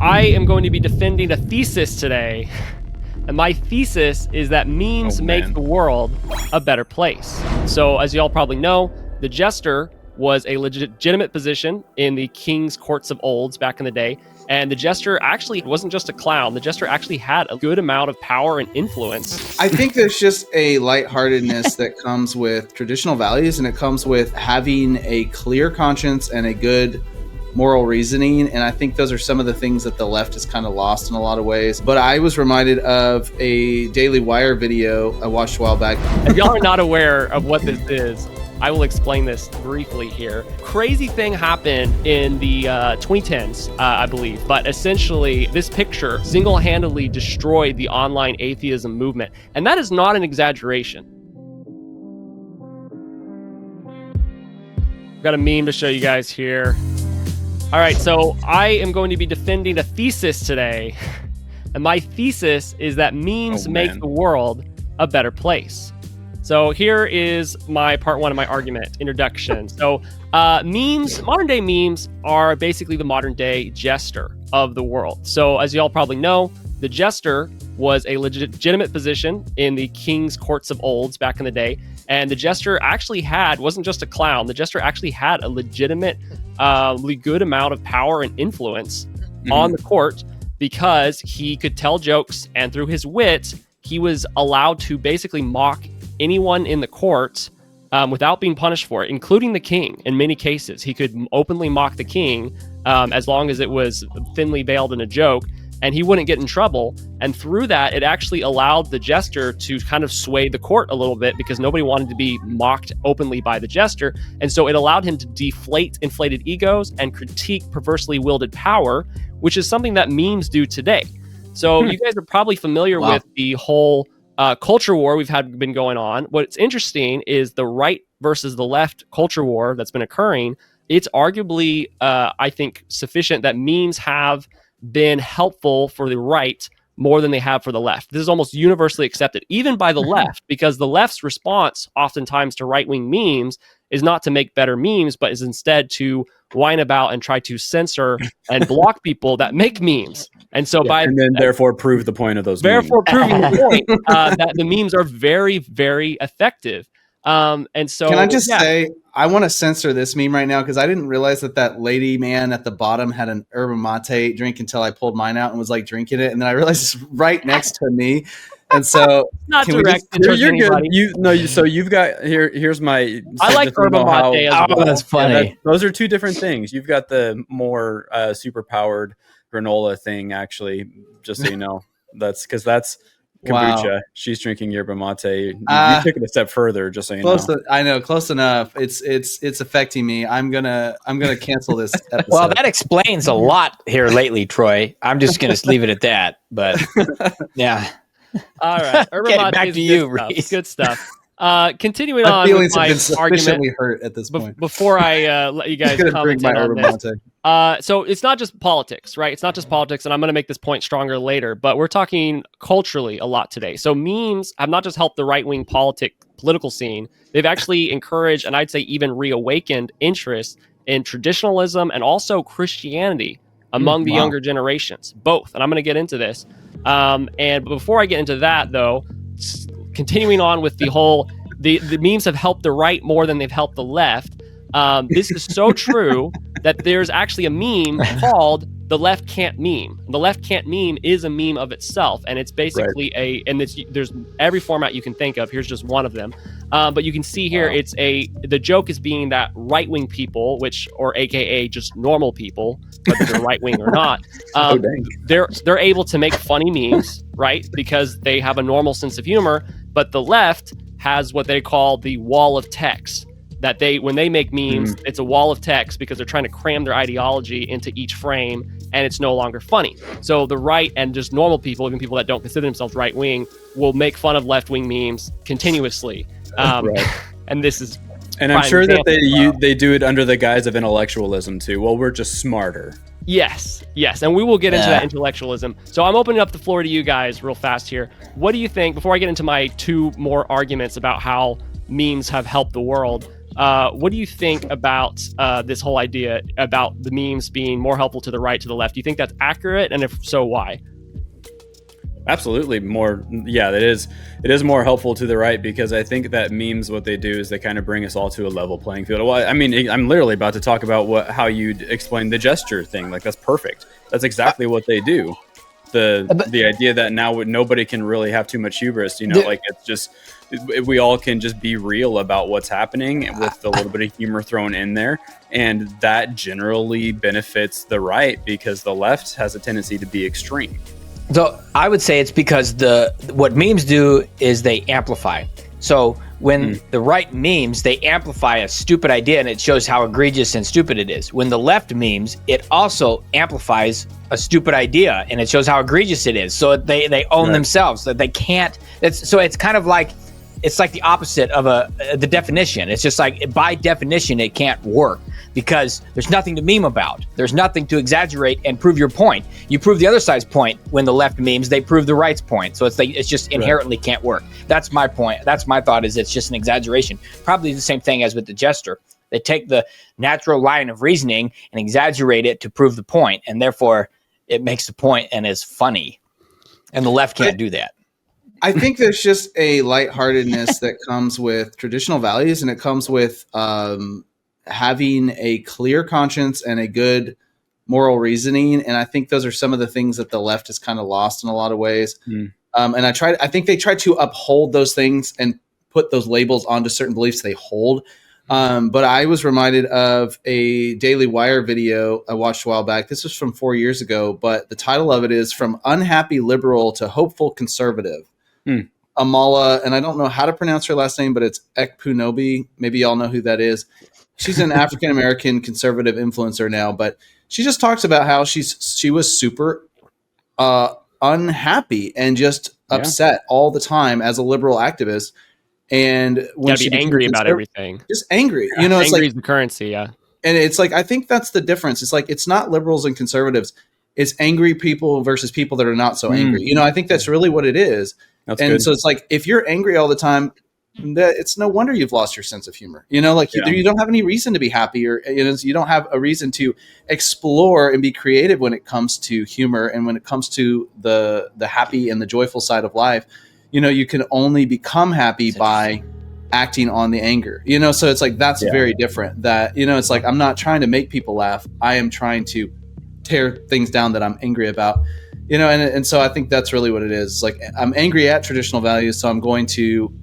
I am going to be defending a thesis today. And my thesis is that memes make the world a better place. So as y'all probably know, the jester was a legitimate position in the king's courts of olds back in the day. And the jester actually wasn't just a clown. The jester actually had a good amount of power and influence. I think there's just a lightheartedness that comes with traditional values, and it comes with having a clear conscience and a good moral reasoning. And I think those are some of the things that the left has kind of lost in a lot of ways. But I was reminded of a Daily Wire video I watched a while back. If y'all are not aware of what this is, I will explain this briefly here. Crazy thing happened in the 2010s, I believe. But essentially, this picture single-handedly destroyed the online atheism movement. And that is not an exaggeration. Got a meme to show you guys here. All right, so I am going to be defending a thesis today. And my thesis is that memes make the world a better place. So here is my part one of my argument, introduction. So memes, modern day memes are basically the modern day jester of the world. So as y'all probably know, the jester was a legitimate position in the king's courts of olds back in the day. And the jester actually wasn't just a clown, the jester actually had a legitimate, good amount of power and influence on the court because he could tell jokes, and through his wit, he was allowed to basically mock anyone in the court without being punished for it, including the king. In many cases, he could openly mock the king as long as it was thinly veiled in a joke, and he wouldn't get in trouble. And through that, it actually allowed the jester to kind of sway the court a little bit because nobody wanted to be mocked openly by the jester. And so it allowed him to deflate inflated egos and critique perversely wielded power, which is something that memes do today. So you guys are probably familiar with the whole culture war we've been going on. What's interesting is the right versus the left culture war that's been occurring. It's arguably, I think, sufficient that memes have been helpful for the right more than they have for the left. This is almost universally accepted, even by the left, because the left's response oftentimes to right-wing memes is not to make better memes, but is instead to whine about and try to censor and block people that make memes. And so therefore prove the point of those memes. Therefore proving the point that the memes are very, very effective. And so can I just say, I want to censor this meme right now because I didn't realize that lady man at the bottom had an yerba mate drink until I pulled mine out and was like drinking it, and then I realized it's right next to me, and so not directed towards anybody. So you've got here's my. I like yerba mate as well. Oh, that's funny. Yeah, those are two different things. You've got the more super powered granola thing, actually. Just so you know, that's kombucha. Wow. She's drinking yerba mate. You took it a step further, just so you know. I know, close enough. It's affecting me. I'm gonna cancel this episode. Well, that explains a lot here lately, Troy. I'm just gonna leave it at that. But yeah. All right. Yerba mate back to you, Reese. Good stuff. Continuing on with my argument hurt at this point. Before I let you guys comment on this. So it's not just politics, right? It's not just politics, and I'm going to make this point stronger later, but we're talking culturally a lot today. So memes have not just helped the right-wing political scene, they've actually encouraged, and I'd say even reawakened, interest in traditionalism and also Christianity among the younger generations, both. And I'm going to get into this. And before I get into that, though, continuing on with the whole, the memes have helped the right more than they've helped the left. This is so true that there's actually a meme called "The Left Can't Meme." The Left Can't Meme is a meme of itself, and it's basically there's every format you can think of. Here's just one of them. But you can see here, the joke is being that right-wing people, or AKA just normal people, whether they're right-wing or not, they're able to make funny memes, right? Because they have a normal sense of humor. But the left has what they call the wall of text. That when they make memes, it's a wall of text because they're trying to cram their ideology into each frame, and it's no longer funny. So the right and just normal people, even people that don't consider themselves right-wing, will make fun of left-wing memes continuously. And this is, and I'm sure that they do it under the guise of intellectualism too. Well, we're just smarter. Yes, and we will get into that intellectualism. So I'm opening up the floor to you guys real fast here. What do you think, before I get into my two more arguments about how memes have helped the world, What do you think about this whole idea about the memes being more helpful to the right, to the left? Do you think that's accurate? And if so, why? Absolutely more. Yeah, it is more helpful to the right, because I think that memes, what they do is they kind of bring us all to a level playing field. Well, I mean, I'm literally about to talk about how you'd explain the gesture thing. Like, that's perfect. That's exactly what they do. The idea that now nobody can really have too much hubris, like it's just, we all can just be real about what's happening with a little bit of humor thrown in there. And that generally benefits the right, because the left has a tendency to be extreme. So I would say it's because what memes do is they amplify. So when the right memes, they amplify a stupid idea and it shows how egregious and stupid it is. When the left memes, it also amplifies a stupid idea and it shows how egregious it is. So they own themselves, that they can't. It's kind of like, it's like the opposite of the definition. It's just like, by definition, it can't work because there's nothing to meme about. There's nothing to exaggerate and prove your point. You prove the other side's point when the left memes, they prove the right's point. So it's just inherently can't work. That's my point. That's my thought, is it's just an exaggeration. Probably the same thing as with the gesture. They take the natural line of reasoning and exaggerate it to prove the point, and therefore it makes the point and is funny. And the left can't do that. I think there's just a lightheartedness that comes with traditional values, and it comes with having a clear conscience and a good moral reasoning. And I think those are some of the things that the left has kind of lost in a lot of ways. And I think they try to uphold those things and put those labels onto certain beliefs they hold. But I was reminded of a Daily Wire video I watched a while back. This was from 4 years ago, but the title of it is From Unhappy Liberal to Hopeful Conservative. Amala, and I don't know how to pronounce her last name, but it's Ekpunobi. Maybe y'all know who that is. She's an African-American conservative influencer now, but she just talks about how she was super unhappy and just upset all the time as a liberal activist. And when she be angry about everything, just angry, it's angry like is the currency. Yeah. And it's like, I think that's the difference. It's like, it's not liberals and conservatives. It's angry people versus people that are not so angry. I think that's really what it is. That's good. So it's like, if you're angry all the time, it's no wonder you've lost your sense of humor. You don't have any reason to be happy, or you don't have a reason to explore and be creative when it comes to humor, and when it comes to the happy and the joyful side of life. You can only become happy by acting on the anger. So it's like, that's very different. That it's like, I'm not trying to make people laugh. I am trying to tear things down that I'm angry about. And so I think that's really what it is. It's like, I'm angry at traditional values, so I'm going to,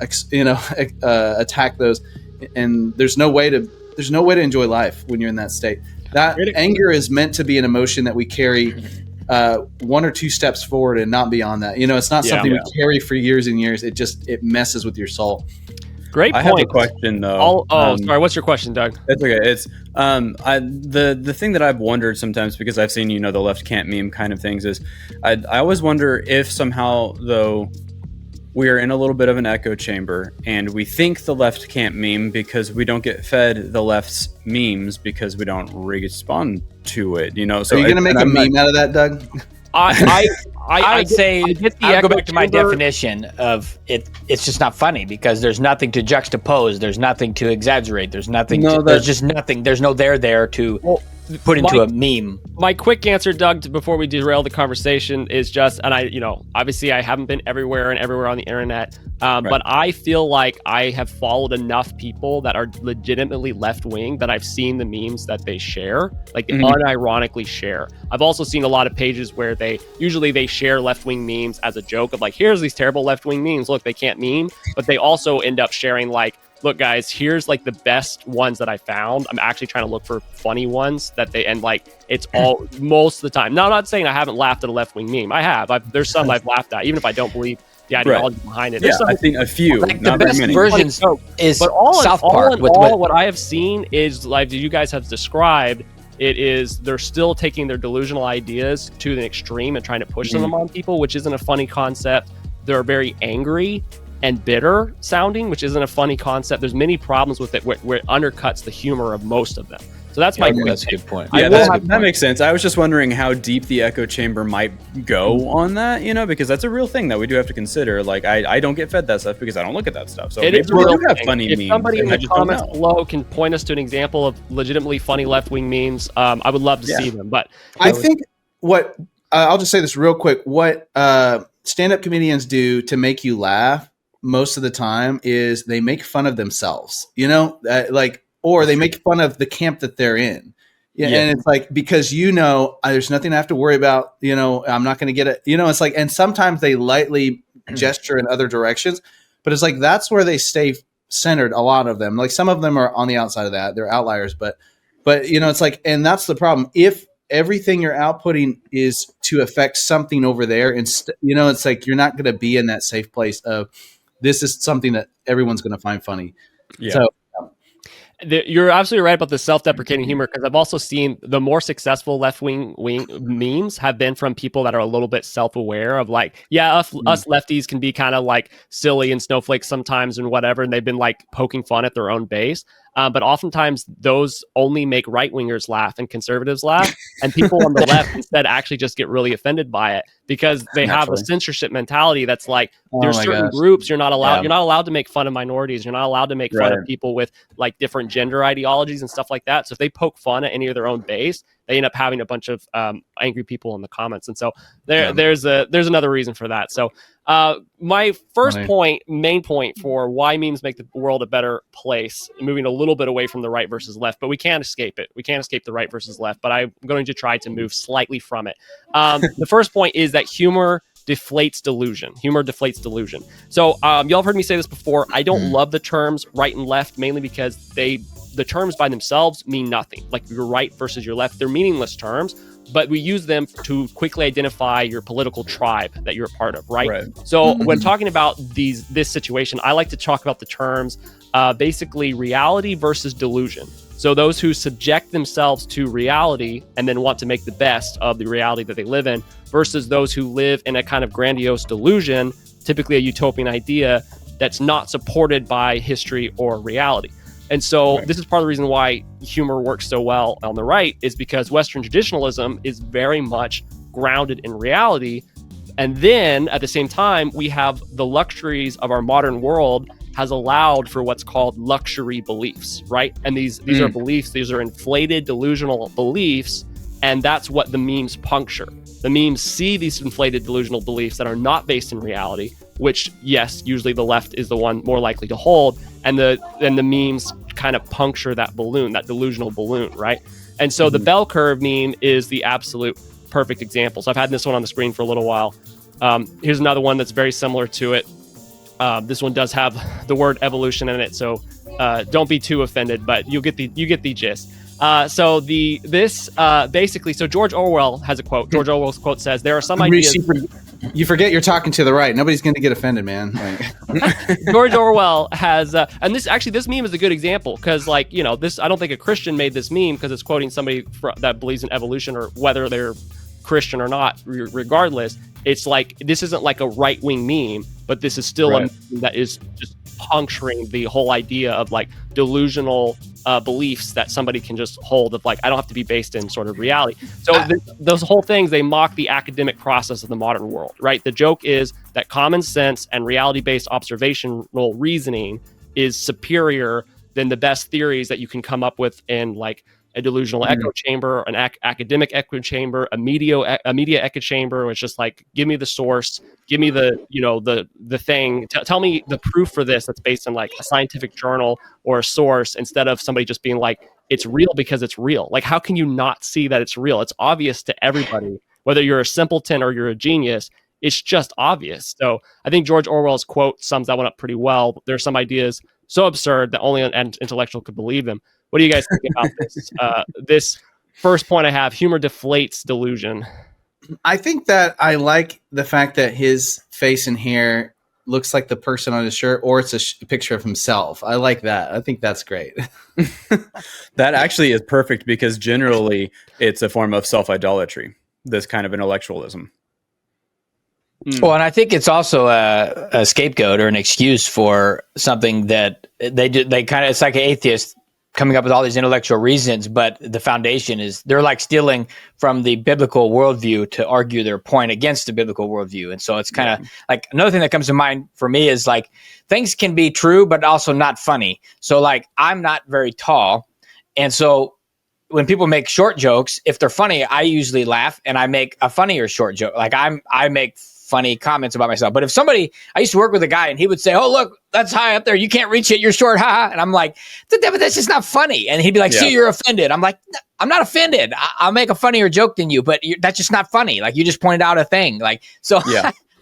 attack those. And there's no way to enjoy life when you're in that state. That anger is meant to be an emotion that we carry one or two steps forward and not beyond that. It's not something we carry for years and years. It messes with your soul. Great point. I have a question though. Sorry. What's your question, Doug? It's okay. It's the thing that I've wondered sometimes, because I've seen the left can't meme kind of things, is I always wonder if somehow though we are in a little bit of an echo chamber, and we think the left can't meme because we don't get fed the left's memes because we don't respond to it. So are you gonna make a meme out of that, Doug? I would say I'll go back to my definition of it. It's just not funny because there's nothing to juxtapose. There's nothing to exaggerate. There's nothing. There's just nothing. There's no there to put into a meme. My quick answer, Doug, before we derail the conversation is just, and obviously I haven't been everywhere on the internet, but I feel like I have followed enough people that are legitimately left-wing that I've seen the memes that they share, like unironically share. I've also seen a lot of pages where they share left-wing memes as a joke of like, here's these terrible left-wing memes. Look, they can't meme, but they also end up sharing like, look guys, here's like the best ones that I found. I'm actually trying to look for funny ones it's all most of the time. Now, I'm not saying I haven't laughed at a left-wing meme. I have. There's some I've laughed at, even if I don't believe the ideology behind it. I think a few. Like the best versions is but all South Park. What I have seen is, like you guys have described, it is they're still taking their delusional ideas to the extreme and trying to push them on people, which isn't a funny concept. They're very angry and bitter sounding, which isn't a funny concept. There's many problems with it where it undercuts the humor of most of them. So So that's my that's a good point. Yeah, that makes sense. I was just wondering how deep the echo chamber might go on that, because that's a real thing that we do have to consider. Like, I don't get fed that stuff because I don't look at that stuff. So it maybe is we real do have thing. funny If memes. somebody in the comments below can point us to an example of legitimately funny left-wing memes, I would love to see them. But I think what I'll just say this real quick. What stand-up comedians do to make you laugh most of the time is they make fun of themselves, or they make fun of the camp that they're in. Yeah. And it's like, because, there's nothing I have to worry about, I'm not going to get it, it's like, and sometimes they lightly gesture in other directions, but it's like, that's where they stay centered. A lot of them, like some of them are on the outside of that, they're outliers, but it's like, and that's the problem. If everything you're outputting is to affect something over there, and it's like, you're not going to be in that safe place of, this is something that everyone's going to find funny. Yeah. So, you're absolutely right about the self-deprecating humor, because I've also seen the more successful left-wing memes have been from people that are a little bit self-aware of like, us lefties can be kind of like silly and snowflakes sometimes and whatever, and they've been like poking fun at their own base. But oftentimes those only make right-wingers laugh and conservatives laugh, and people on the left instead actually just get really offended by it because they have a censorship mentality that's like, there's certain groups you're not allowed. You're not allowed to make fun of minorities. You're not allowed to make fun of people with like different gender ideologies and stuff like that. So if they poke fun at any of their own base, they end up having a bunch of angry people in the comments. And so there's another reason for that. So my first main point for why memes make the world a better place, moving a little bit away from the right versus left, but we can't escape it. We can't escape the right versus left, but I'm going to try to move slightly from it. The first point is that humor deflates delusion. Humor deflates delusion. So y'all have heard me say this before. I don't love the terms right and left, mainly because the terms by themselves mean nothing. Like your right versus your left, they're meaningless terms, but we use them to quickly identify your political tribe that you're a part of, right? So when talking about this situation, I like to talk about the terms basically reality versus delusion. So those who subject themselves to reality and then want to make the best of the reality that they live in, versus those who live in a kind of grandiose delusion, typically a utopian idea that's not supported by history or reality. And so this is part of the reason why humor works so well on the right, is because Western traditionalism is very much grounded in reality. And then at the same time, we have the luxuries of our modern world has allowed for what's called luxury beliefs, right? And these are beliefs, these are inflated delusional beliefs, and that's what the memes puncture. The memes see these inflated delusional beliefs that are not based in reality, which, yes, usually the left is the one more likely to hold, and the memes kind of puncture that balloon, that delusional balloon, right? And so the bell curve meme is the absolute perfect example. So I've had this one on the screen for a little while. Here's another one that's very similar to it. This one does have the word evolution in it, so don't be too offended, but you get the gist. So basically, so George Orwell has a quote. George Orwell's quote says, "There are some ideas." You forget you're talking to the right. Nobody's going to get offended, man. George Orwell has, and this meme is a good example because, this, I don't think a Christian made this meme because it's quoting somebody that believes in evolution, or whether they're Christian or not. Regardless, it's like, this isn't like a right-wing meme, but this is still a meme that is just puncturing the whole idea of like delusional beliefs that somebody can just hold of like, I don't have to be based in sort of reality. So those whole things, they mock the academic process of the modern world, right? The joke is that common sense and reality-based observational reasoning is superior than the best theories that you can come up with in like a delusional echo chamber, an academic echo chamber, a media echo chamber, which is just like, give me the source, give me the thing, tell me the proof for this that's based on like a scientific journal or a source, instead of somebody just being like, it's real because it's real. Like, how can you not see that it's real? It's obvious to everybody, whether you're a simpleton or you're a genius. It's just obvious. So I think George Orwell's quote sums that one up pretty well. There's some ideas so absurd that only an intellectual could believe them. What do you guys think about this? This first point I have, humor deflates delusion. I think that I like the fact that his face and hair looks like the person on his shirt, or it's a picture of himself. I like that. I think that's great. That actually is perfect, because generally it's a form of self-idolatry, this kind of intellectualism. Well, and I think it's also a scapegoat or an excuse for something that they do. They kind of, it's like an atheist coming up with all these intellectual reasons, but the foundation is they're like stealing from the biblical worldview to argue their point against the biblical worldview. And so it's kind of like another thing that comes to mind for me is like things can be true, but also not funny. So like I'm not very tall. And so when people make short jokes, if they're funny, I usually laugh and I make a funnier short joke. Like I make funny comments about myself. But if I used to work with a guy and he would say, "Oh, look, that's high up there. You can't reach it. You're short." Ha. And I'm like, "But that's just not funny." And he'd be like, "See, you're offended." I'm like, "I'm not offended. I'll make a funnier joke than you, but that's just not funny. Like you just pointed out a thing." Like, so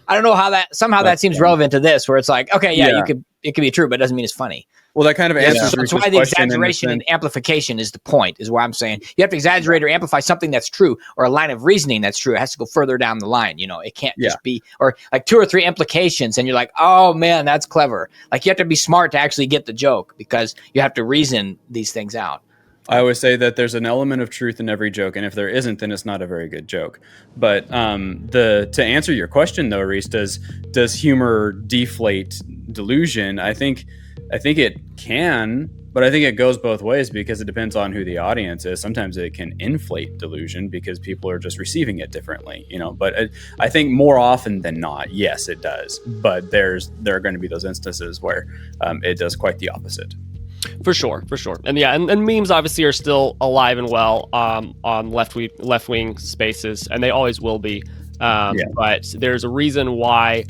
I don't know how that seems relevant to this where it's like, okay, it could be true, but it doesn't mean it's funny. Well, that kind of answers. So that's why the exaggeration and amplification is the point, is what I'm saying. You have to exaggerate or amplify something that's true, or a line of reasoning that's true. It has to go further down the line. It can't just be, or like 2 or 3 implications, and you're like, oh man, that's clever. Like you have to be smart to actually get the joke, because you have to reason these things out. I always say that there's an element of truth in every joke, and if there isn't, then it's not a very good joke. But to answer your question though, Reese, does humor deflate delusion? I think it can, but I think it goes both ways because it depends on who the audience is. Sometimes it can inflate delusion because people are just receiving it differently, But I think more often than not, yes, it does. But there are going to be those instances where it does quite the opposite. For sure. And and memes obviously are still alive and well on left-wing spaces, and they always will be. But there's a reason why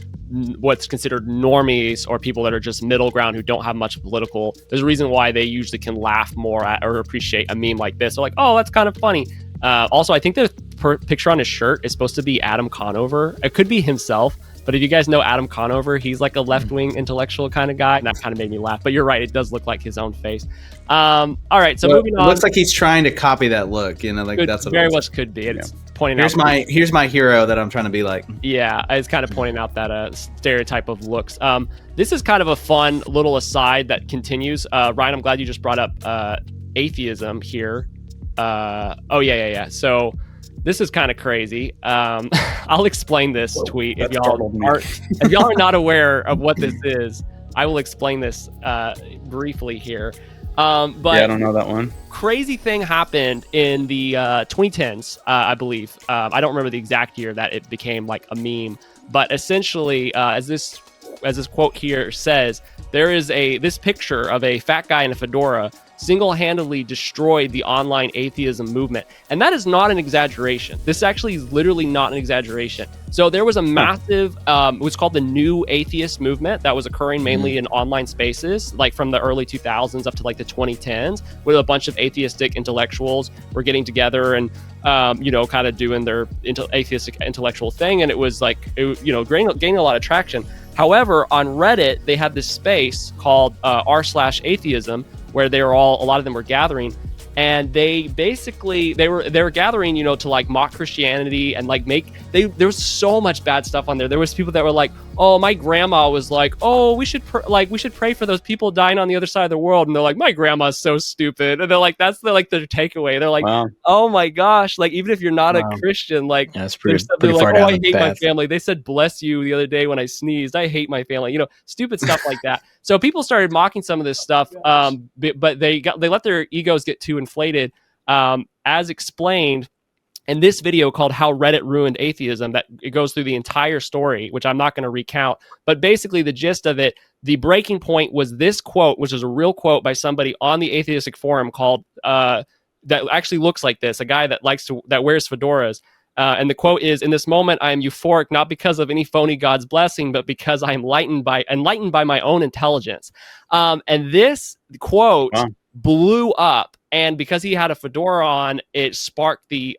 what's considered normies, or people that are just middle ground who don't have much political, there's a reason why they usually can laugh more at or appreciate a meme like this. They're like, oh, that's kind of funny. Also, I think the picture on his shirt is supposed to be Adam Conover. It could be himself, but if you guys know Adam Conover, he's like a left-wing intellectual kind of guy, and that kind of made me laugh. But you're right, it does look like his own face. All right, so moving on. It looks like he's trying to copy that look, that's what very much could be. It's pointing out. Here's my hero that I'm trying to be like. Yeah, it's kind of pointing out that stereotype of looks. This is kind of a fun little aside that continues. Ryan, I'm glad you just brought up atheism here. So this is kind of crazy. I'll explain this tweet if y'all are not aware of what this is. I will explain this briefly here. But I don't know that one. Crazy thing happened in the 2010s, I believe. I don't remember the exact year that it became like a meme, but essentially, as this quote here says, there is this picture of a fat guy in a fedora single-handedly destroyed the online atheism movement. And that is not an exaggeration. This actually is literally not an exaggeration. So there was a massive, what's called the new atheist movement that was occurring mainly in online spaces, like from the early 2000s up to like the 2010s, where a bunch of atheistic intellectuals were getting together and, kind of doing their atheistic intellectual thing. And it was like, gaining a lot of traction. However, on Reddit, they had this space called r/atheism, where a lot of them were gathering, and they basically they were gathering, to like mock Christianity and like there was so much bad stuff on there. There was people that were like, oh, my grandma was like, oh, we should pray for those people dying on the other side of the world, and they're like, my grandma's so stupid, and they're like, that's their takeaway. They're like, wow. Oh my gosh, like even if you're not a Christian, like that's pretty like, oh, I hate my family. They said bless you the other day when I sneezed. I hate my family. Stupid stuff like that. So people started mocking some of this stuff, but they let their egos get too inflated, as explained in this video called "How Reddit Ruined Atheism." That it goes through the entire story, which I'm not going to recount. But basically, the gist of it, the breaking point was this quote, which is a real quote by somebody on the atheistic forum called that actually looks like this, a guy that wears fedoras. And the quote is, "In this moment, I am euphoric, not because of any phony God's blessing, but because I am enlightened by my own intelligence." And this quote blew up, and because he had a fedora on, it sparked the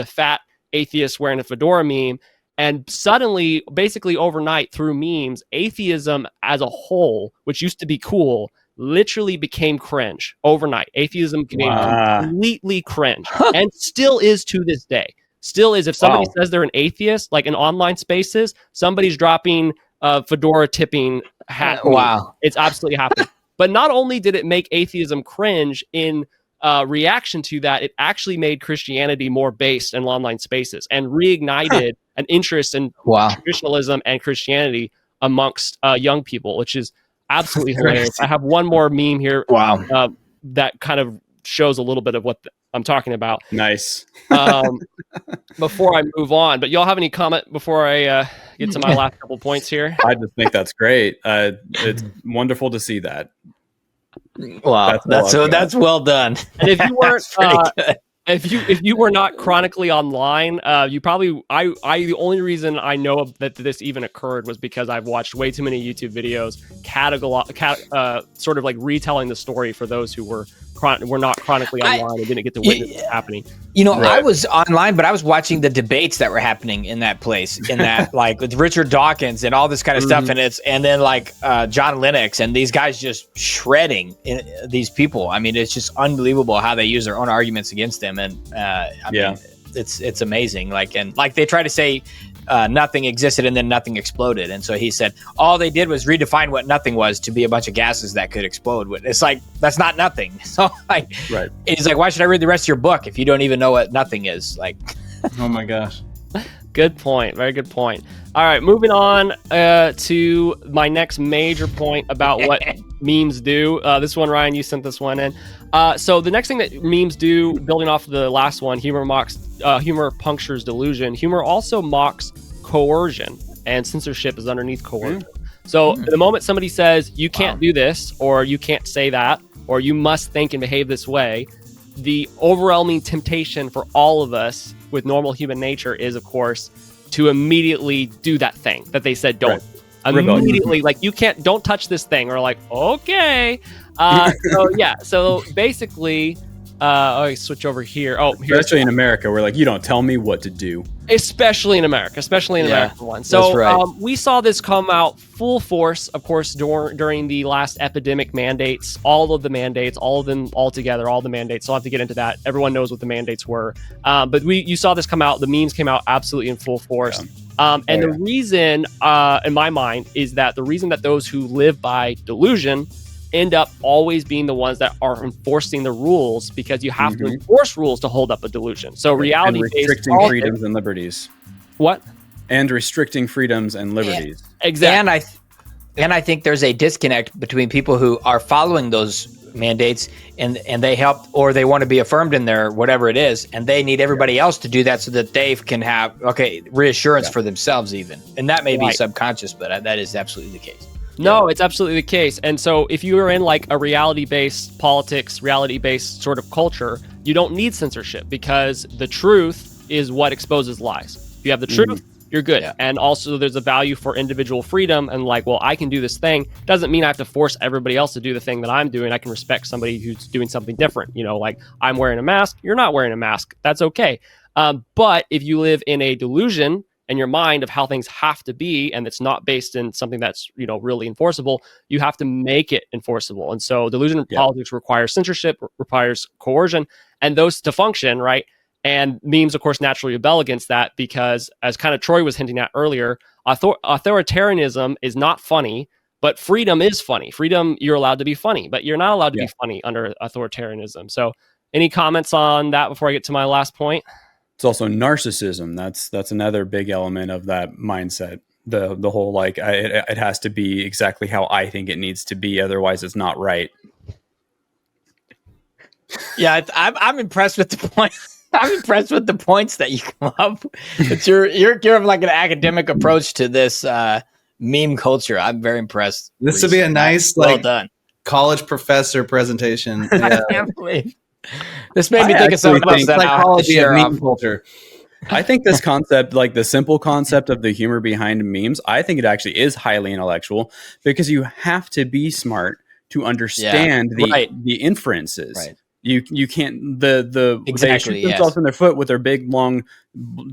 fat atheist wearing a fedora meme. And suddenly, basically overnight, through memes, atheism as a whole, which used to be cool, literally became cringe overnight. Atheism became completely cringe, and still is to this day. Still is. If somebody says they're an atheist, like in online spaces, somebody's dropping fedora tipping hat. Wow. It's absolutely happening. But not only did it make atheism cringe in reaction to that, it actually made Christianity more based in online spaces and reignited an interest in traditionalism and Christianity amongst young people, which is absolutely hilarious. I have one more meme here. Wow. that kind of shows a little bit of what I'm talking about. Nice. Before I move on, but y'all have any comment before I get to my last couple points here? I just think that's great. It's wonderful to see that. Wow, that's well done. And if you weren't if you were not chronically online, you probably the only reason I know that this even occurred was because I've watched way too many YouTube videos sort of like retelling the story for those who were not chronically online and didn't get to witness what's happening. You know, right. I was online, but I was watching the debates that were happening in that place, like with Richard Dawkins and all this kind of stuff, and then like John Lennox and these guys just shredding these people. I mean, it's just unbelievable how they use their own arguments against them, and I mean, it's amazing. Like they try to say nothing existed and then nothing exploded, and so he said all they did was redefine what nothing was to be a bunch of gases that could explode. It's like that's not nothing. So like, right? He's like, why should I read the rest of your book if you don't even know what nothing is? Like, oh my gosh. Good point. Very good point. All right, moving on to my next major point about what memes do. This one, Ryan, you sent this one in. So the next thing that memes do, building off of the last one, humor punctures delusion. Humor also mocks coercion, and censorship is underneath coercion. So the moment somebody says, you can't do this, or you can't say that, or you must think and behave this way, the overwhelming temptation for all of us with normal human nature is, of course, to immediately do that thing that they said don't. Right. Immediately, like, you can't, don't touch this thing, or like, okay. So basically, I switch over here. Especially in America, we're like, you don't tell me what to do. Especially in America, American one. So that's right. We saw this come out full force, of course, during the last epidemic mandates, all of the mandates, all of them all together, all the mandates. So I'll have to get into that. Everyone knows what the mandates were. But you saw this come out. The memes came out absolutely in full force. Yeah. The reason, in my mind, is that the reason that those who live by delusion end up always being the ones that are enforcing the rules, because you have to enforce rules to hold up a delusion. So reality-based, and restricting freedoms and liberties. What? And restricting freedoms and liberties. Exactly. And I think there's a disconnect between people who are following those mandates and they help, or they want to be affirmed in their whatever it is, and they need everybody else to do that so that they can have reassurance for themselves even. And that may be subconscious, but that is absolutely the case. No, it's absolutely the case. And so if you are in like a reality-based politics, reality-based sort of culture, you don't need censorship, because the truth is what exposes lies. If you have the truth, you're good. Yeah. And also there's a value for individual freedom, and like, well, I can do this thing. Doesn't mean I have to force everybody else to do the thing that I'm doing. I can respect somebody who's doing something different. You know, like, I'm wearing a mask, you're not wearing a mask. That's okay. But if you live in a delusion in your mind of how things have to be, and it's not based in something that's, you know, really enforceable, you have to make it enforceable. And so delusion politics requires censorship, requires coercion, and those to function, right? And memes, of course, naturally rebel against that, because, as kind of Troy was hinting at earlier, authoritarianism is not funny, but freedom is funny. Freedom, you're allowed to be funny, but you're not allowed to be funny under authoritarianism. So any comments on that before I get to my last point? It's also narcissism. That's another big element of that mindset. The whole, like, it has to be exactly how I think it needs to be, otherwise it's not right. Yeah, I'm impressed with the points. I'm impressed with the points that you come up. It's you're like an academic approach to this meme culture. I'm very impressed. This would be a nice, well done, college professor presentation. Yeah. I can't believe. This made me think of something else. Psychology of meme culture. I think this concept, like the simple concept of the humor behind memes, I think it actually is highly intellectual, because you have to be smart to understand the inferences. Right. You can't they shoot themselves in their foot with their big long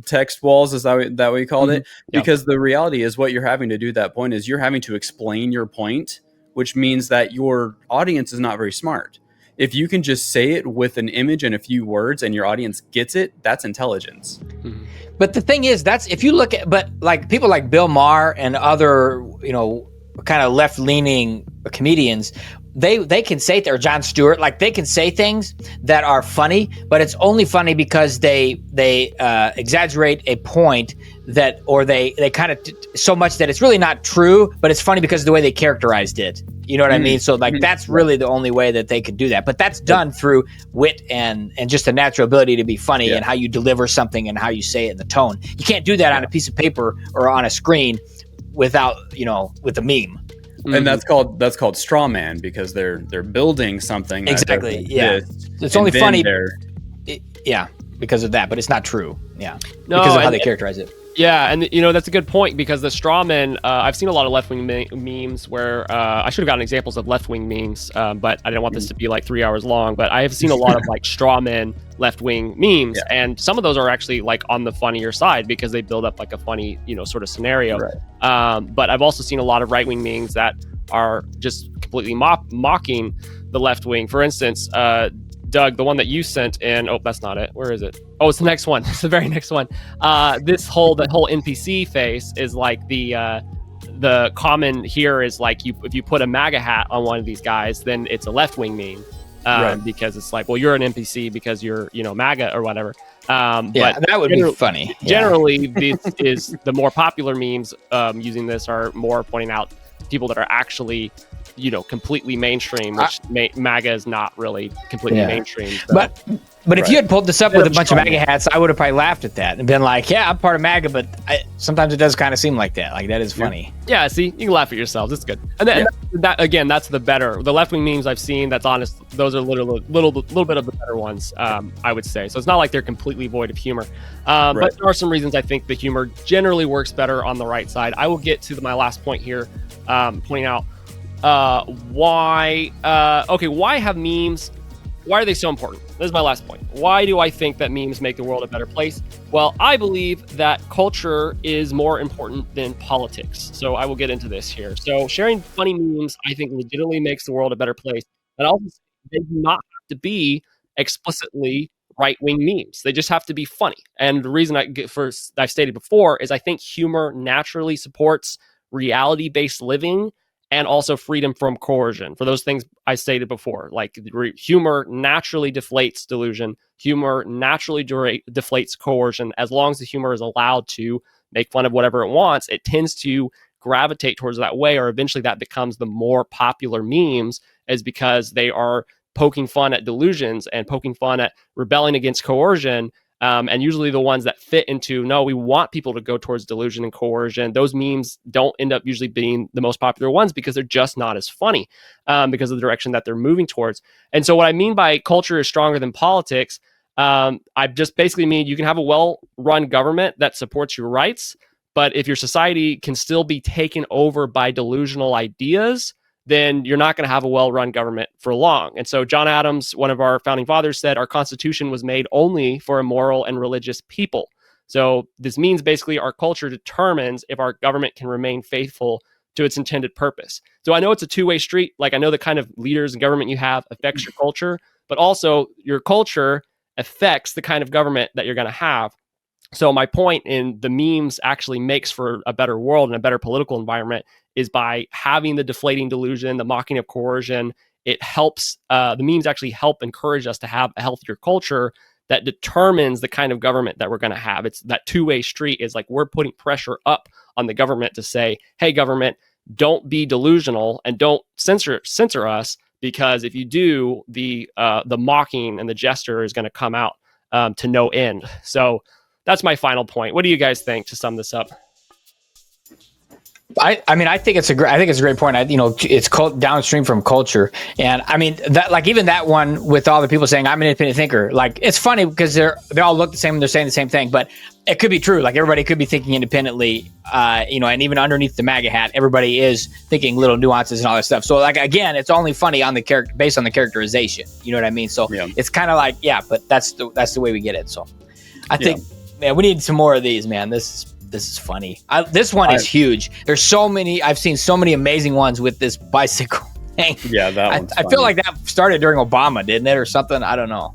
text walls, is that what you called it? Because the reality is, what you're having to do at that point is you're having to explain your point, which means that your audience is not very smart. If you can just say it with an image and a few words and your audience gets it, that's intelligence. Mm-hmm. But the thing is, that's, if you look at, but like people like Bill Maher and other, you know, kind of left-leaning comedians, they can say, or Jon Stewart, like, they can say things that are funny, but it's only funny because they exaggerate a point that, or they kind of so much that it's really not true, but it's funny because of the way they characterized it. You know what I mean? So like that's really the only way that they could do that. But that's done through wit and just a natural ability to be funny and how you deliver something and how you say it in the tone. You can't do that on a piece of paper or on a screen without, with a meme. And that's called straw man because they're building something. Exactly. It's only funny. Because of that, but it's not true. Yeah. No, because of how they characterize it. Yeah, and that's a good point because the straw men, I've seen a lot of left-wing memes where I should have gotten examples of left-wing memes, but I didn't want this to be like 3 hours long, but I have seen a lot of like straw men left-wing memes, and some of those are actually like on the funnier side because they build up like a funny, sort of scenario. Right. But I've also seen a lot of right-wing memes that are just completely mocking the left-wing. For instance, Doug, the one that you sent in, that's not it. Where is it? Oh, it's the next one. It's the very next one. The whole NPC face is like the common here is like if you put a MAGA hat on one of these guys, then it's a left-wing meme. Because it's like, well, you're an NPC because you're, MAGA or whatever. But that would be funny. Generally, this is the more popular memes using this are more pointing out people that are actually completely mainstream, which MAGA is not really completely mainstream. So. But if you had pulled this up with a bunch of MAGA hats, I would have probably laughed at that and been like, yeah, I'm part of MAGA, but sometimes it does kind of seem like that. Like, that is funny. Yeah, see, you can laugh at yourselves. It's good. And then that again, that's the better. The left-wing memes I've seen, that's honest, those are little bit of the better ones, I would say. So it's not like they're completely void of humor. But there are some reasons I think the humor generally works better on the right side. I will get to my last point here, pointing out why have memes, why are they so important? This is my last point. Why do I think that memes make the world a better place? Well, I believe that culture is more important than politics. So I will get into this here. So sharing funny memes, I think, legitimately makes the world a better place. But also, they do not have to be explicitly right-wing memes. They just have to be funny. And the reason I've stated before is I think humor naturally supports reality-based living and also freedom from coercion. For those things I stated before, like humor naturally deflates delusion. Humor naturally deflates coercion. As long as the humor is allowed to make fun of whatever it wants, it tends to gravitate towards that way, or eventually that becomes the more popular memes, is because they are poking fun at delusions and poking fun at rebelling against coercion. And usually the ones that fit into, no, we want people to go towards delusion and coercion, those memes don't end up usually being the most popular ones because they're just not as funny because of the direction that they're moving towards. And so what I mean by culture is stronger than politics, I just basically mean you can have a well-run government that supports your rights, but if your society can still be taken over by delusional ideas, then you're not going to have a well-run government for long. And so John Adams, one of our founding fathers, said our Constitution was made only for a moral and religious people. So this means basically our culture determines if our government can remain faithful to its intended purpose. So I know it's a two-way street. Like, I know the kind of leaders and government you have affects your culture, but also your culture affects the kind of government that you're going to have. So my point in the memes actually makes for a better world and a better political environment is by having the deflating delusion, the mocking of coercion. It helps, the memes actually help encourage us to have a healthier culture that determines the kind of government that we're going to have. It's that two-way street is like we're putting pressure up on the government to say, hey, government, don't be delusional and don't censor us, because if you do, the mocking and the gesture is going to come out to no end. So that's my final point. What do you guys think to sum this up? I mean, I think it's a great point. It's downstream from culture, and I mean that, like, even that one with all the people saying I'm an independent thinker, like, it's funny because they all look the same and they're saying the same thing, but it could be true. Like, everybody could be thinking independently, and even underneath the MAGA hat, everybody is thinking little nuances and all that stuff. So, like, again, it's only funny on the character, based on the characterization. You know what I mean? So It's kind of like, but that's the way we get it. So I think, man, we need some more of these, man. This is funny. This one is huge. There's so many. I've seen so many amazing ones with this bicycle thing. Yeah, that one's I feel like that started during Obama, didn't it, or something? I don't know.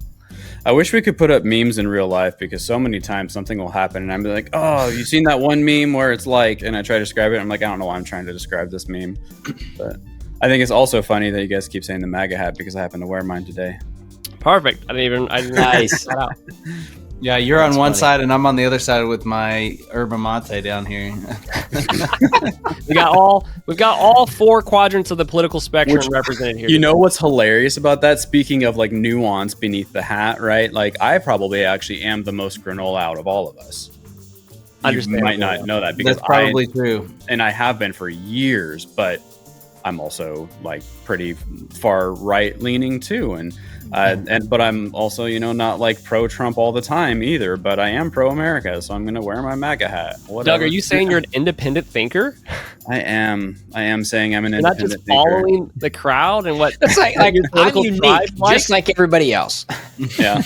I wish we could put up memes in real life, because so many times something will happen and I'm like, oh, you seen that one meme where it's like, and I try to describe it. I'm like, I don't know why I'm trying to describe this meme. But I think it's also funny that you guys keep saying the MAGA hat, because I happen to wear mine today. Perfect. I didn't nice. Yeah, you're on That's one funny. side and I'm on the other side with my yerba mate down here. We've got all 4 quadrants of the political spectrum represented here. You know what's hilarious about that? Speaking of like nuance beneath the hat, right? Like I probably actually am the most granola out of all of us. You might not know that because That's probably true. And I have been for years, but I'm also like pretty far right leaning too, but I'm also not like pro Trump all the time either. But I am pro America, so I'm gonna wear my MAGA hat. Whatever. Doug, are you saying you're an independent thinker? I am saying I'm an You're not independent just thinker. following the crowd and what? It's like your I'm political unique, tribe likes? just like everybody else. Yeah,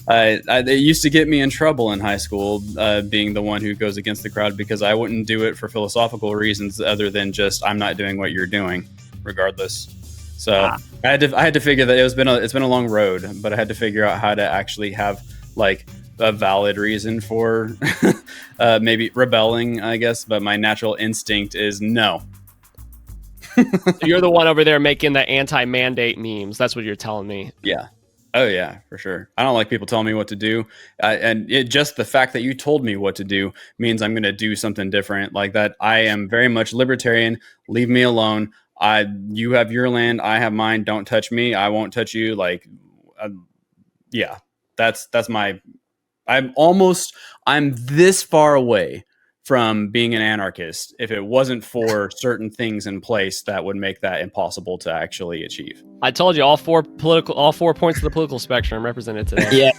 it used to get me in trouble in high school, being the one who goes against the crowd because I wouldn't do it for philosophical reasons other than just I'm not doing what you're doing, regardless. So I had to figure that it's been a long road, but I had to figure out how to actually have like a valid reason for maybe rebelling, I guess. But my natural instinct is no. So you're the one over there making the anti-mandate memes. That's what you're telling me. Yeah. Oh yeah, for sure. I don't like people telling me what to do, and just the fact that you told me what to do means I'm going to do something different. Like that, I am very much libertarian. Leave me alone. You have your land, I have mine. Don't touch me. I won't touch you. Like, yeah, that's my. I'm this far away from being an anarchist if it wasn't for certain things in place that would make that impossible to actually achieve. I told you all 4 points of the political spectrum represented today. Yeah.